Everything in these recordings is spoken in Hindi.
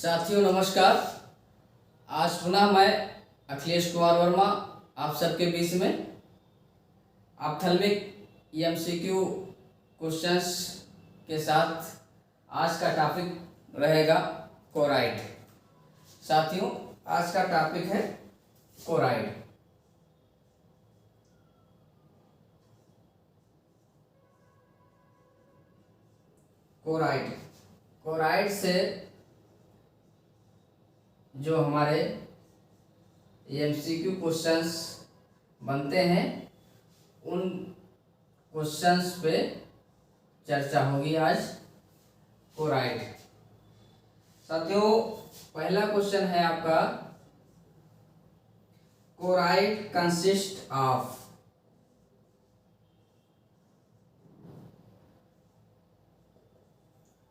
साथियों नमस्कार। आज पुनः मैं अखिलेश कुमार वर्मा आप सबके बीच में ऑप्थेल्मिक एमसीक्यू क्वेश्चंस के साथ आज का टॉपिक रहेगा कोराइड। साथियों आज का टॉपिक है कोराइड। कोराइड कोराइड से जो हमारे एमसीक्यू क्वेश्चंस बनते हैं उन क्वेश्चंस पे चर्चा होगी आज। कोराइड साथियों पहला क्वेश्चन है आपका, choroid consist of.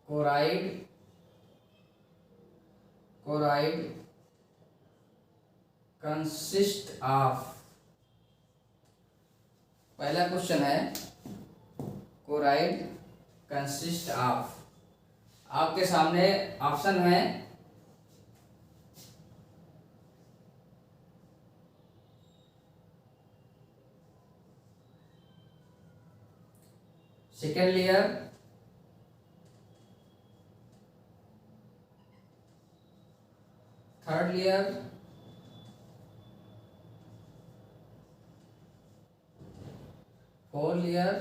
Choroid consist of. पहला क्वेश्चन है कोराइड कंसिस्ट ऑफ। आपके सामने ऑप्शन है second layer, third layer, fourth layer,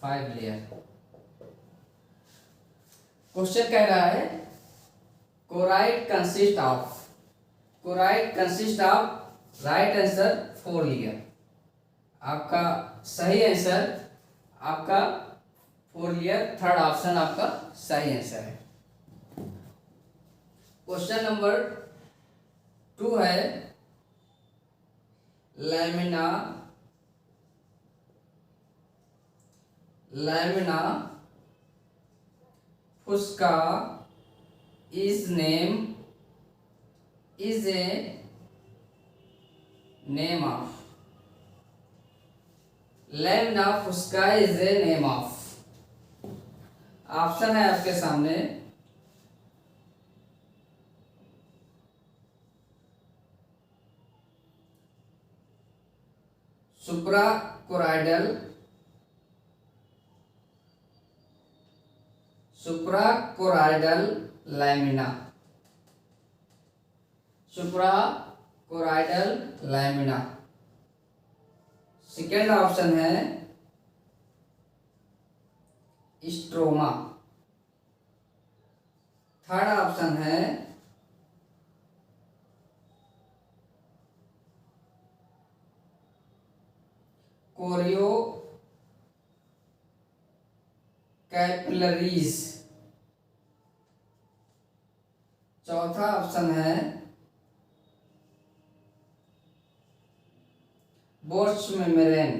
five layer. Question कह रहा है choroid consist of. Choroid consist of right answer four layer. आपका सही आंसर आपका फोर लेयर, थर्ड ऑप्शन आपका सही आंसर है। क्वेश्चन नंबर 2 है, lamina fusca is a name of। Lamina fusca is a name of। Option है आपके सामने सुप्राकोराइडल लैमिना। सेकेंड ऑप्शन है स्ट्रोमा। थर्ड ऑप्शन है कोरियो कैपिलरीज। चौथा ऑप्शन है बोर्च मेम्ब्रेन।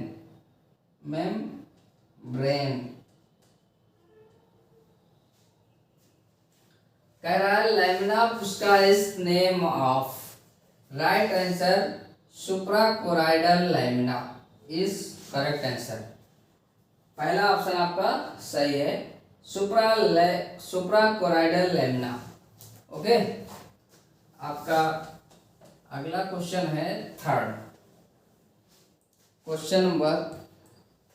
कह रहा है lamina fusca is name of. Right answer suprachoroidal lamina is correct answer. पहला ऑप्शन आपका सही है, सुप्राकोराइडल लैमिना। ओके, आपका अगला क्वेश्चन है थर्ड। क्वेश्चन नंबर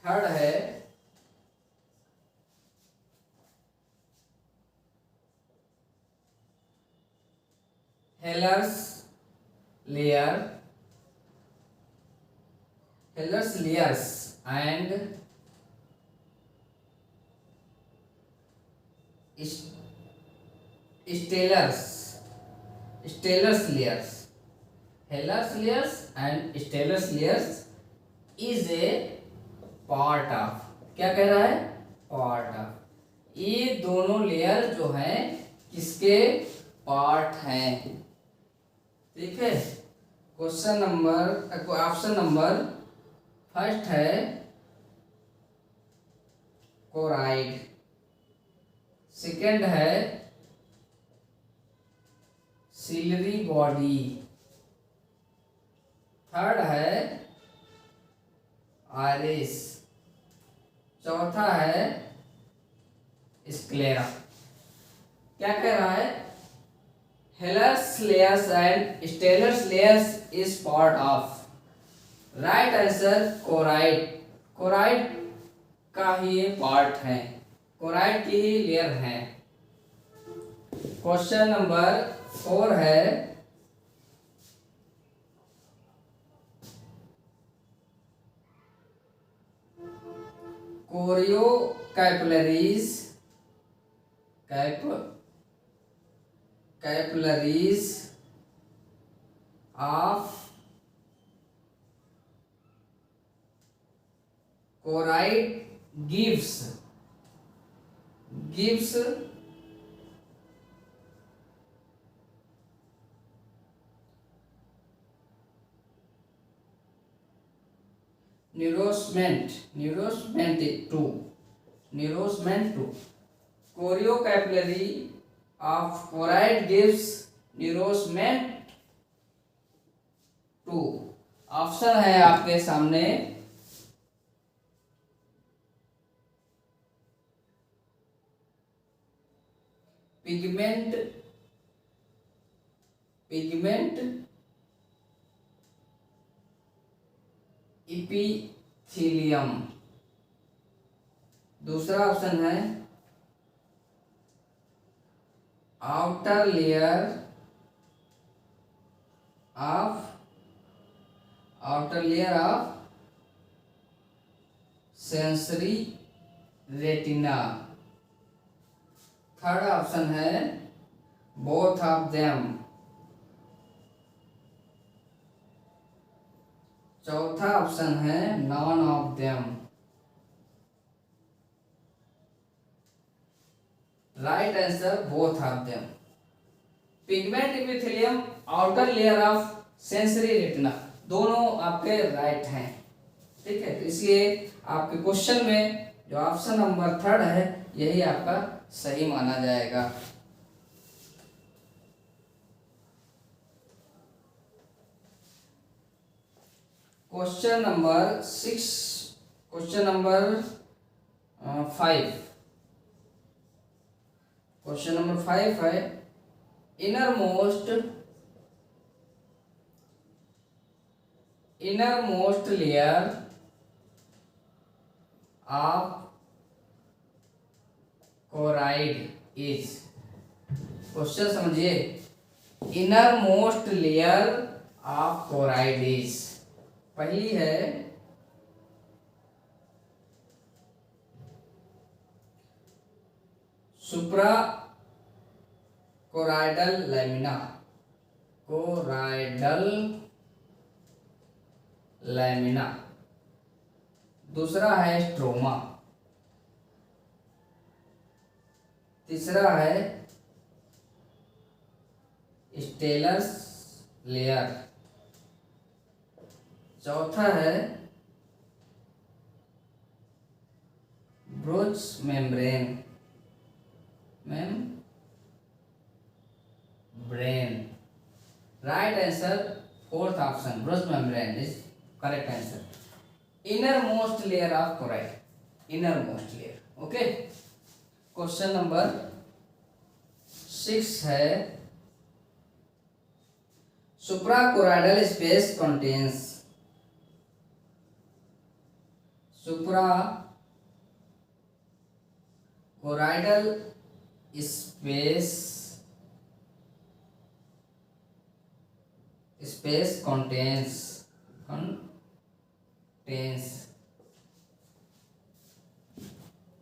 थर्ड है, Haller's layers and Sattler's layers. Haller's layers and Sattler's layers is a part of. क्या कह रहा है? Part of. ये दोनों लेयर जो हैं किसके पार्ट हैं? ठीक है। Question number option number first है कोराइड, सेकेंड है सिलरी बॉडी, थर्ड है आयरिस, चौथा है स्क्लेरा। क्या कह रहा है? Haller's layers and Sattler's layers is part of. Right answer choroid. Choroid का ही ये पार्ट है, कोराइड की ही लेयर है। क्वेश्चन नंबर 4 है, chorio capillaries of choroid gives nourishment to choriocapillary of chloride gives nourishment to। Option है आपके सामने, पिगमेंट इपिथीलियम। दूसरा ऑप्शन है outer layer of sensory retina. Third option है बोथ ऑफ देम। चौथा ऑप्शन है none of them. Right answer both of them. Pigment epithelium, outer layer of sensory retina, दोनों आपके राइट हैं। ठीक है, तो इसलिए आपके क्वेश्चन में जो ऑप्शन नंबर 3 है यही आपका सही माना जाएगा। Question number 6, question number 5। Question number 5 है innermost layer of choroid is. Question समझिए, innermost layer of choroid is. पहली है सुप्रा कोराइडल लैमिना। दूसरा है स्ट्रोमा। तीसरा है स्टेलस लेयर। चौथा है Bruch membrane. Right answer fourth option Bruch membrane is correct answer. Innermost layer of choroid, innermost layer. Okay, question number 6 है suprachoroidal space contains. Suprachoroidal space contains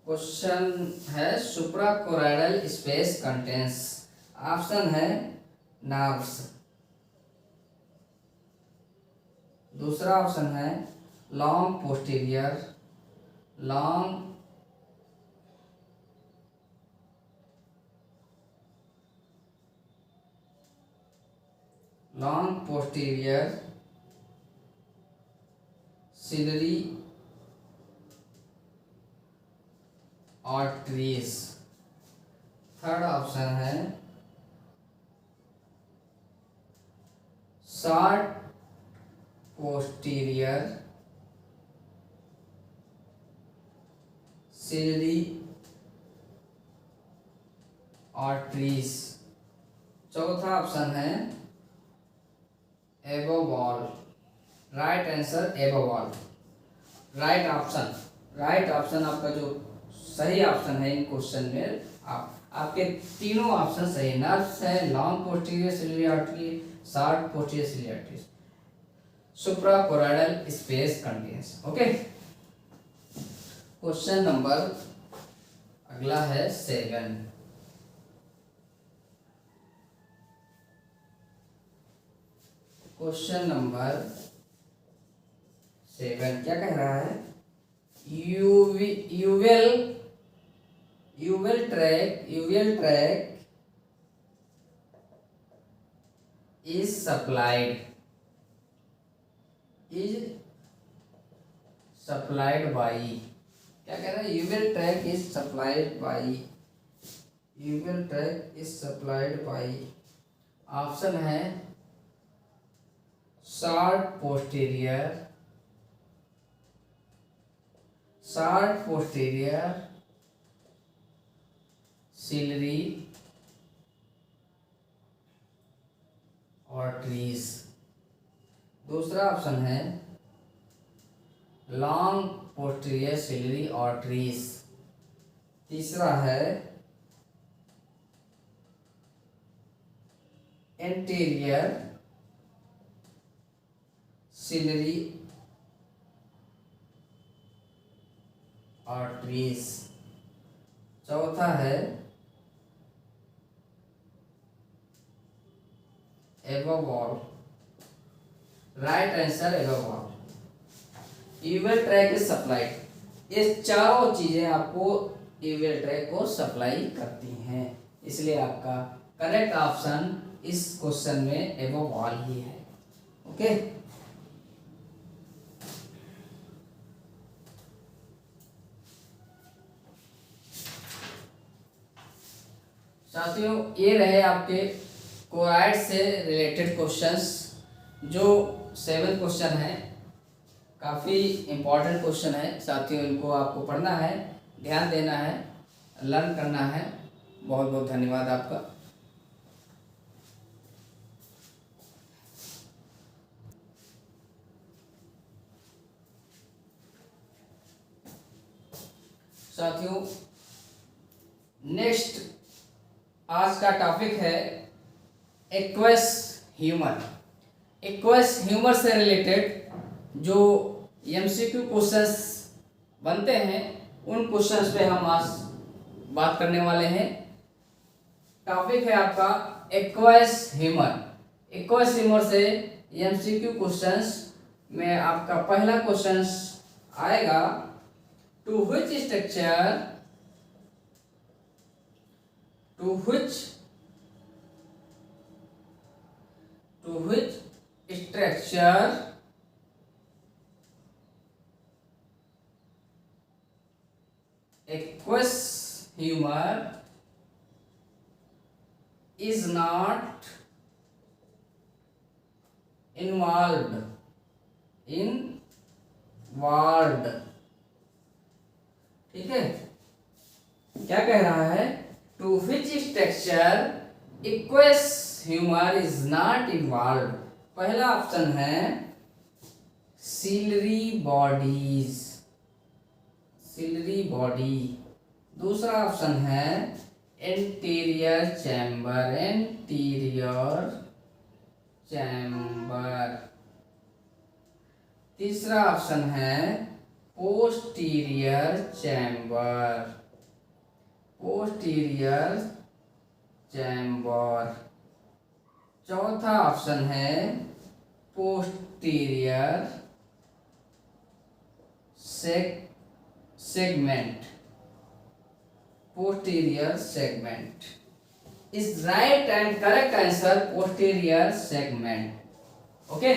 question है सुप्राकोराइडल स्पेस कंटेन्स। ऑप्शन है नर्व्स। दूसरा ऑप्शन है long posterior ciliary arteries. Third option है शॉर्ट पोस्टीरियर सिलरी आर्टरीज। चौथा ऑप्शन है above all. Right answer above all. Right option आपका जो सही ऑप्शन है इन क्वेश्चन में, आपके तीनों ऑप्शन सही। नर्व्स है long posterior ciliary artery, short posterior ciliary artery, suprachoroidal space contains. Okay, question number अगला है 7। क्वेश्चन नंबर 7 क्या कह रहा है? Uveal tract is supplied by. क्या कह रहा है? Uveal tract is supplied by. Option है शॉर्ट पोस्टीरियर सिलरी आर्टरीज। दूसरा ऑप्शन है लॉन्ग पोस्टीरियर सिलरी आर्टरीज। तीसरा है एंटीरियर सिलरी आर्टरीज। चौथा है above all. Right answer above all. Uveal tract is supplied. ये चारों चीजें आपको यूवेल ट्रैक को सप्लाई करती हैं, इसलिए आपका करेक्ट ऑप्शन इस क्वेश्चन में एबव वॉल ही है। ओके, साथियों ये रहे आपके कोराइड से रिलेटेड क्वेश्चंस। जो 7 क्वेश्चन है काफ़ी इम्पोर्टेंट क्वेश्चन है साथियों, इनको आपको पढ़ना है, ध्यान देना है, लर्न करना है। बहुत बहुत धन्यवाद आपका। साथियों नेक्स्ट आज का टॉपिक है एक्वस ह्यूमर से रिलेटेड जो एमसीक्यू क्वेश्चंस बनते हैं उन क्वेश्चंस पे हम आज बात करने वाले हैं। टॉपिक है आपका एक्वस ह्यूमर से एमसीक्यू क्वेश्चंस में आपका पहला क्वेश्चंस आएगा, to which structure aqueous humor is not involved ठीक है, क्या कह रहा है? To which structure aqueous humour is not involve. पहला ऑप्शन है सिलरी बॉडी। दूसरा ऑप्शन है एंटीरियर चैम्बर। तीसरा ऑप्शन है पोस्टीरियर चैम्बर। चौथा ऑप्शन है posterior segment is right and correct answer posterior segment. Okay,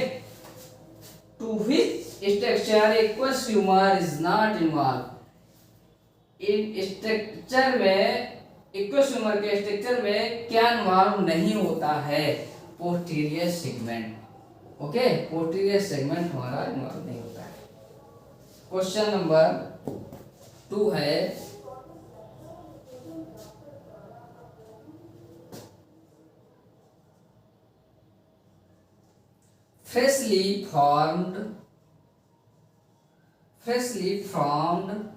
to which structure aqueous humour is not involve. इन स्ट्रक्चर में एक्वस ह्यूमर के स्ट्रक्चर में क्या इन्वॉल्व नहीं होता है? Posterior segment. Okay, posterior segment हमारा इन्वॉल्व नहीं होता है। क्वेश्चन नंबर 2 है freshly formed, freshly formed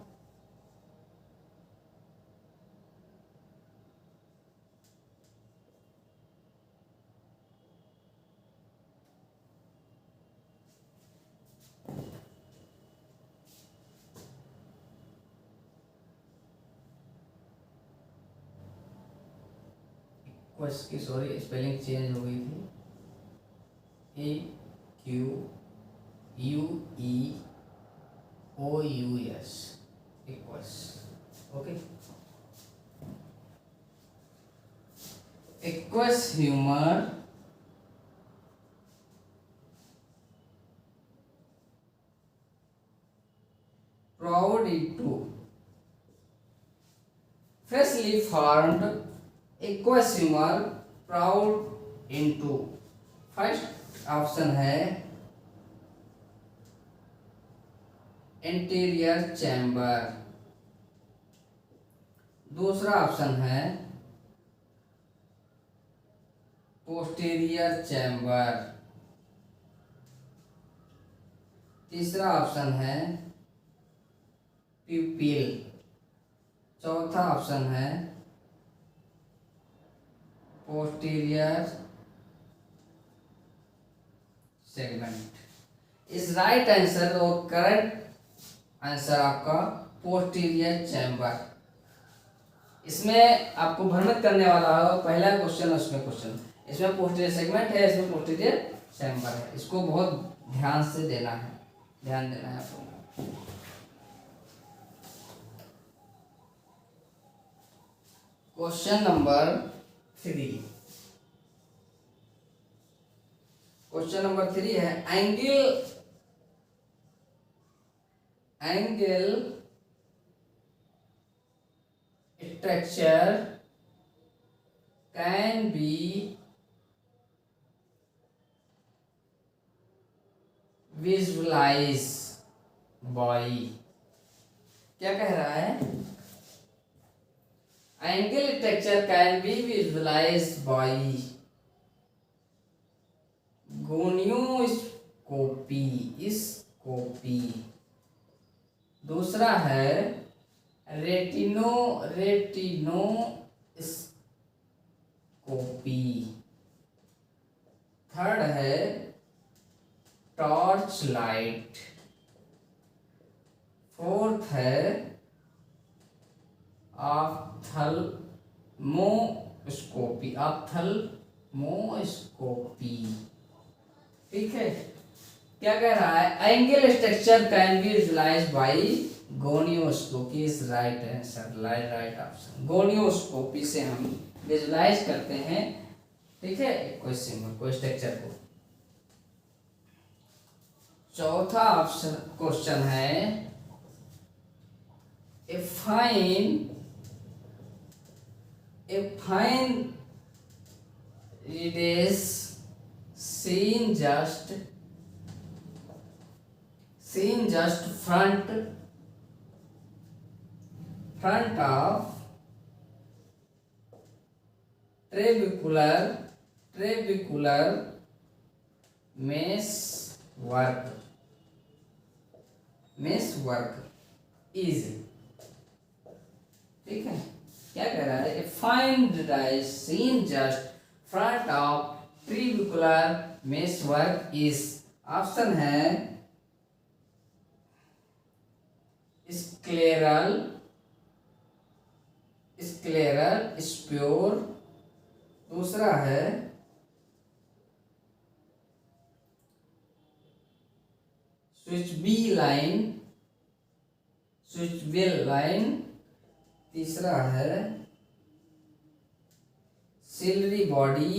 question की सॉरी स्पेलिंग चेंज हो गई थी, AQUEOUS equals, okay. Equals humour proud into freshly formed aqueous humor proud into, first option है इंटीरियर चैम्बर, दूसरा ऑप्शन है पोस्टीरियर चैम्बर, तीसरा ऑप्शन है प्यूपिल, चौथा ऑप्शन है पोस्टीरियर सेगमेंट। इस राइट आंसर और करेक्ट आंसर आपका पोस्टीरियर चैम्बर। इसमें आपको भ्रमित करने वाला है पहला क्वेश्चन, उसमें क्वेश्चन इसमें पोस्टीरियर सेगमेंट है, इसमें पोस्टीरियर चैम्बर है, इसको बहुत ध्यान से देना है, ध्यान देना है आपको। क्वेश्चन नंबर 3, क्वेश्चन नंबर 3 है angle structure can be visualise by, क्या कह रहा है, angle structure can be visualise by gonioscopy, दूसरा है रेटिनोस्कोपी, थर्ड है टॉर्च लाइट, फोर्थ है ऑप्थल्मोस्कोपी। ठीक है, क्या कह रहा है, angle structure can be visualised by gonioscopy is right answer, right option. Gonioscopy से हम विजुअलाइज करते हैं, ठीक है, कोई स्ट्रक्चर को। चौथा ऑप्शन क्वेश्चन है a fine radius seen just front of trabecular mesh work is, ठीक है, क्या कह रहा है, fine radius seen just front of trabecular mesh work is, option है स्क्लेरल स्प्योर, दूसरा है स्विचबिल लाइन, तीसरा है सिलरी बॉडी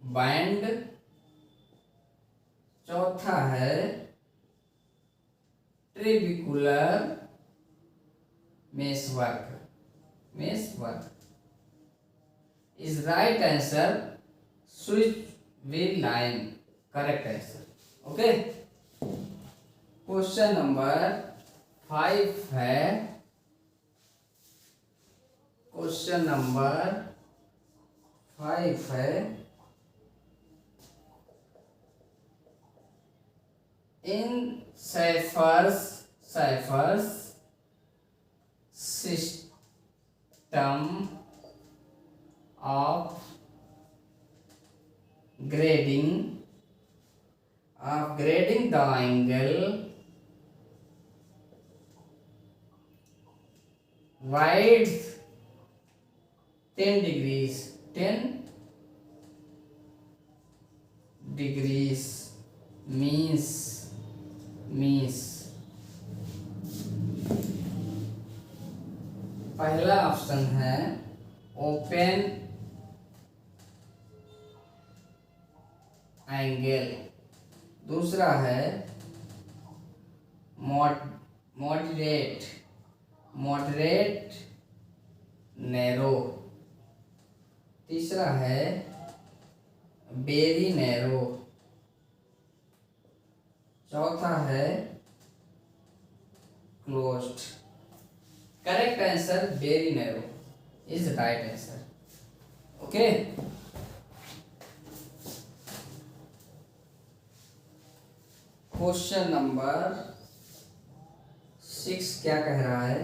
बैंड, चौथा है trabecular mesh work is right answer Schwalbe line, correct answer, okay. Question number 5 है, क्वेश्चन नंबर 5 है in Cypher's system of grading the angle width 10 degrees means पहला ऑप्शन है ओपन एंगल, दूसरा है मॉडरेट नैरो, तीसरा है वेरी नैरो, चौथा है closed. Correct answer very narrow is right answer. Okay, question number 6 क्या कह रहा है?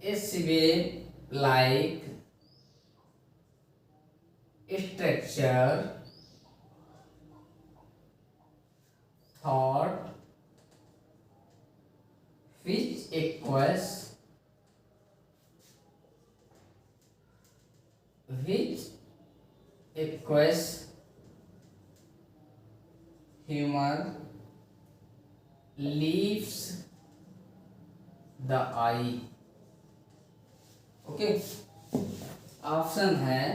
A shape like structure thought which equals humor leaves the eye। Okay, option है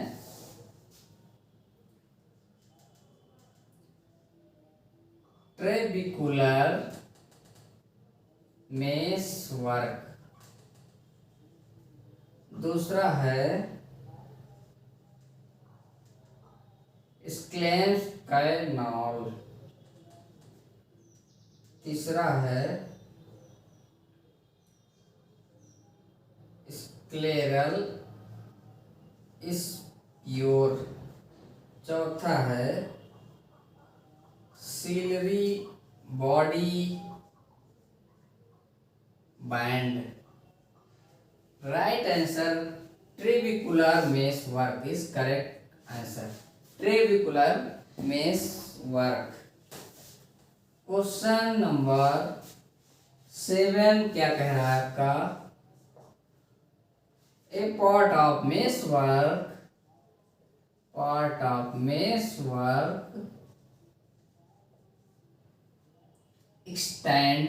ट्रेबिकुलर मेश वर्क, दूसरा है स्क्लेम्स कैनाल, तीसरा है स्क्लेरल स्प्योर, चौथा है ciliary body band. Right answer trabecular mesh work is correct answer, trabecular mesh work. Question number 7 क्या कह रहा है आपका? A part of mesh work extend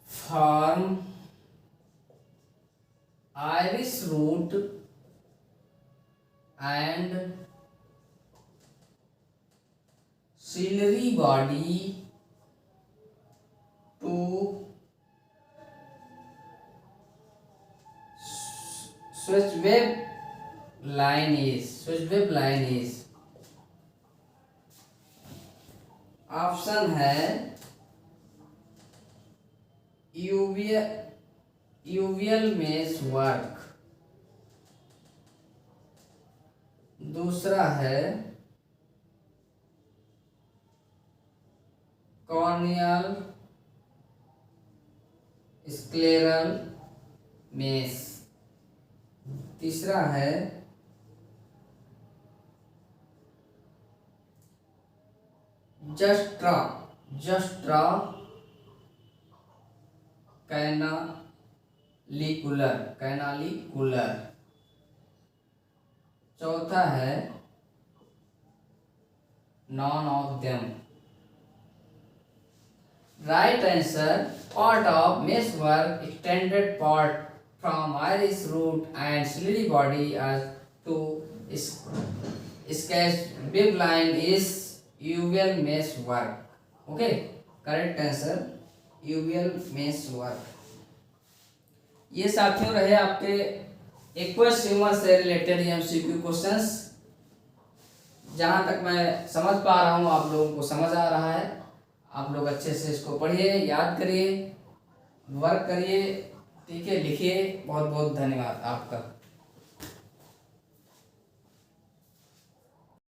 from iris root and ciliary body to switchwave line is option है यूवियल मेश वर्क, दूसरा है कॉर्नियल स्क्लेरल मेश, तीसरा है जस्ट्रा कैनालिकुलर, चौथा है none of them. Right answer part of mesh work extended part from iris root and ciliary body as to sketch wave line is uval mesh work। okay, correct answer uval mesh work। ये साथियों रहे आपके एक्वस ह्यूमर से रिलेटेड एमसीक्यू क्वेश्चंस। जहाँ तक मैं समझ पा रहा हूँ आप लोगों को समझ आ रहा है। आप लोग अच्छे से इसको पढ़िए, याद करिए, वर्क करिए ठीक है, लिखिए। बहुत बहुत धन्यवाद आपका।